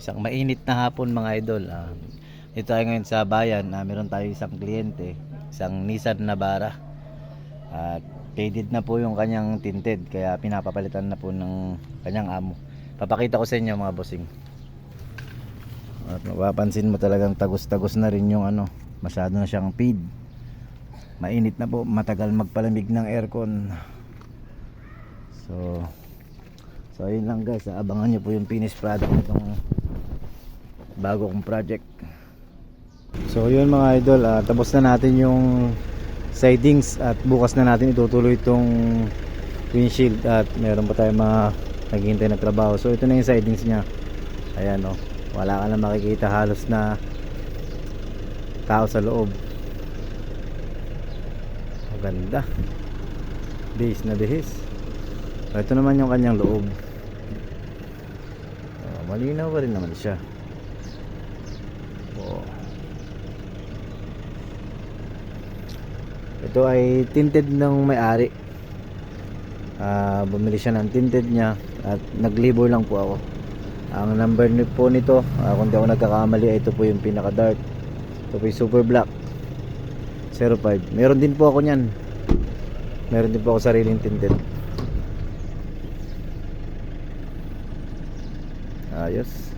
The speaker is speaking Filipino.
Isang mainit na hapon mga idol. Dito tayo ngayon sa bayan. Meron tayo isang kliyente, isang Nissan Navara. At faded na po yung kanyang tinted, kaya pinapapalitan na po ng kanyang amo. Papakita ko sa inyo mga bossing. At mapapansin mo talagang tagos-tagos na rin yung ano, masyado na siyang fade. Mainit na po, matagal magpalamig ng aircon. So ayun lang guys, abangan nyo po yung finished product nitong bago kong project. So yun mga idol, tapos na natin yung sidings at bukas na natin itutuloy itong windshield at meron pa tayong mga naghihintay na trabaho. So ito na yung sidings nya. Ayan o, wala ka na makikita halos na tao sa loob. Maganda, bihis na bihis. Ito naman yung kanyang loob. Malinaw pa rin naman siya. Ito ay tinted ng may-ari. Bumili siya ng tinted niya at naglibor lang po ako. Ang number po nito, kung di ako nagkakamali, ito po yung pinaka dark. Ito po yung super black 05. Meron din po ako niyan. Meron din po ako sariling tinted. Ayos.